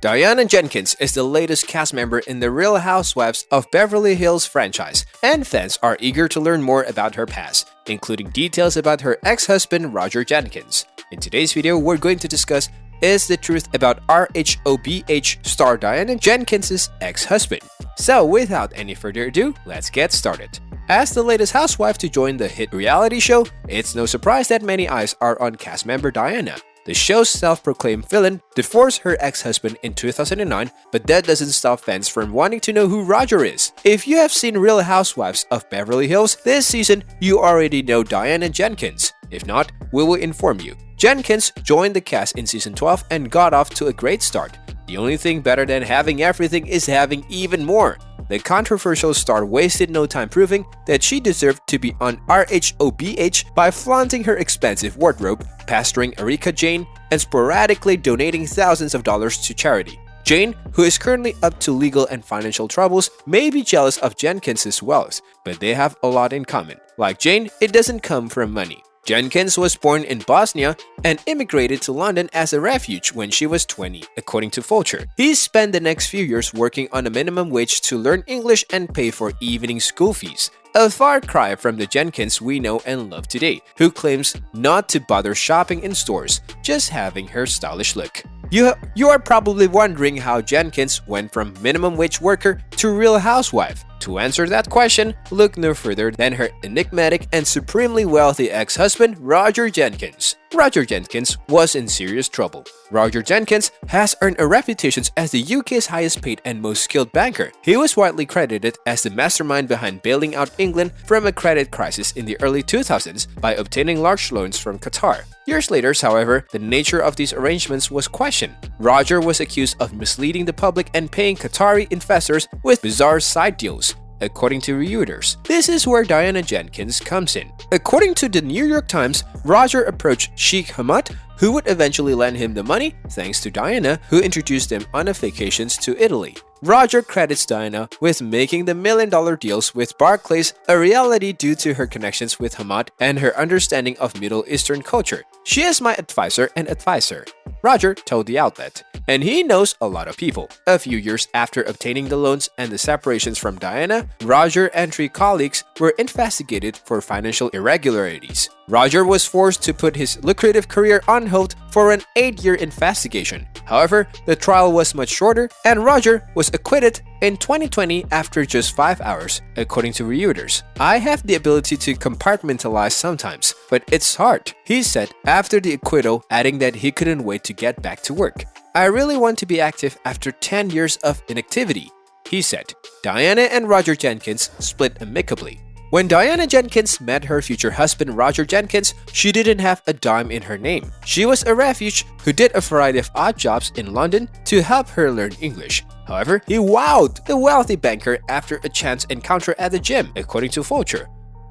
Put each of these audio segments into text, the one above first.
Diana Jenkins is the latest cast member in the Real Housewives of Beverly Hills franchise, and fans are eager to learn more about her past, including details about her ex-husband Roger Jenkins. In today's video, we're going to discuss is the truth about RHOBH star Diana Jenkins' ex-husband. So without any further ado, let's get started. As the latest housewife to join the hit reality show, it's no surprise that many eyes are on cast member Diana. The show's self-proclaimed villain divorced her ex-husband in 2009, but that doesn't stop fans from wanting to know who Roger is. If you have seen Real Housewives of Beverly Hills this season, you already know Diana Jenkins. If not, we will inform you. Jenkins joined the cast in season 12 and got off to a great start. The only thing better than having everything is having even more. The controversial star wasted no time proving that she deserved to be on RHOBH by flaunting her expensive wardrobe, pastoring Erika Jayne, and sporadically donating thousands of dollars to charity. Jayne, who is currently up to legal and financial troubles, may be jealous of Jenkins' wealth, but they have a lot in common. Like Jayne, it doesn't come from money. Jenkins was born in Bosnia and immigrated to London as a refuge when she was 20, according to Vulture. He spent the next few years working on a minimum wage to learn English and pay for evening school fees. A far cry from the Jenkins we know and love today, who claims not to bother shopping in stores, just having her stylish look. You are probably wondering how Jenkins went from minimum wage worker to Real Housewife. To answer that question, look no further than her enigmatic and supremely wealthy ex-husband, Roger Jenkins. Roger Jenkins was in serious trouble. Roger Jenkins has earned a reputation as the UK's highest paid and most skilled banker. He was widely credited as the mastermind behind bailing out England from a credit crisis in the early 2000s by obtaining large loans from Qatar. Years later, however, the nature of these arrangements was questioned. Roger was accused of misleading the public and paying Qatari investors with bizarre side deals, according to Reuters. This is where Diana Jenkins comes in. According to the New York Times, Roger approached Sheikh Hamad, who would eventually lend him the money thanks to Diana, who introduced them on a vacations to Italy. Roger credits Diana with making the million-dollar deals with Barclays a reality due to her connections with Hamad and her understanding of Middle Eastern culture. "She is my advisor and advisor," Roger told the outlet, and he knows a lot of people. A few years after obtaining the loans and the separations from Diana, Roger and 3 colleagues were investigated for financial irregularities. Roger was forced to put his lucrative career on hold for an 8-year investigation. However, the trial was much shorter, and Roger was acquitted in 2020 after just 5 hours, according to Reuters. "I have the ability to compartmentalize sometimes, but it's hard," he said after the acquittal, adding that he couldn't wait to get back to work. "I really want to be active after 10 years of inactivity," he said. Diana and Roger Jenkins split amicably. When Diana Jenkins met her future husband Roger Jenkins, she didn't have a dime in her name. She was a refuge who did a variety of odd jobs in London to help her learn English. However, he wowed the wealthy banker after a chance encounter at the gym, according to Vulture.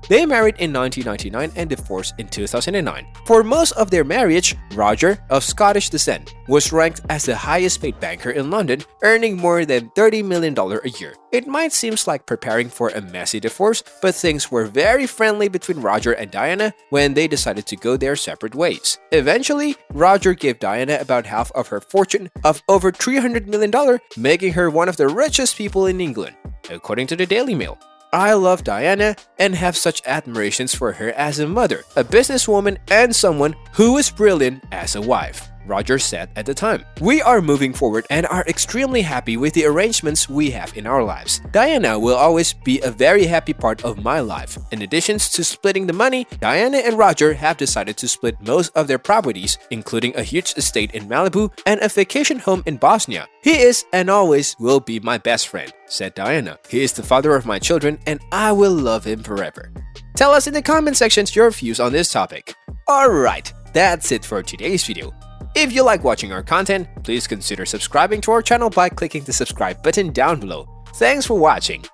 They married in 1999 and divorced in 2009. For most of their marriage, Roger, of Scottish descent, was ranked as the highest paid banker in London, earning more than $30 million a year. It might seem like preparing for a messy divorce, but things were very friendly between Roger and Diana when they decided to go their separate ways. Eventually, Roger gave Diana about half of her fortune of over $300 million, making her one of the richest people in England, according to the Daily Mail. "I love Diana and have such admirations for her as a mother, a businesswoman, and someone who is brilliant as a wife," Roger said at the time. "We are moving forward and are extremely happy with the arrangements we have in our lives. Diana will always be a very happy part of my life." In addition to splitting the money, Diana and Roger have decided to split most of their properties, including a huge estate in Malibu and a vacation home in Bosnia. "He is and always will be my best friend," said Diana. "He is the father of my children and I will love him forever." Tell us in the comment sections your views on this topic. Alright, that's it for today's video. If you like watching our content, please consider subscribing to our channel by clicking the subscribe button down below. Thanks for watching.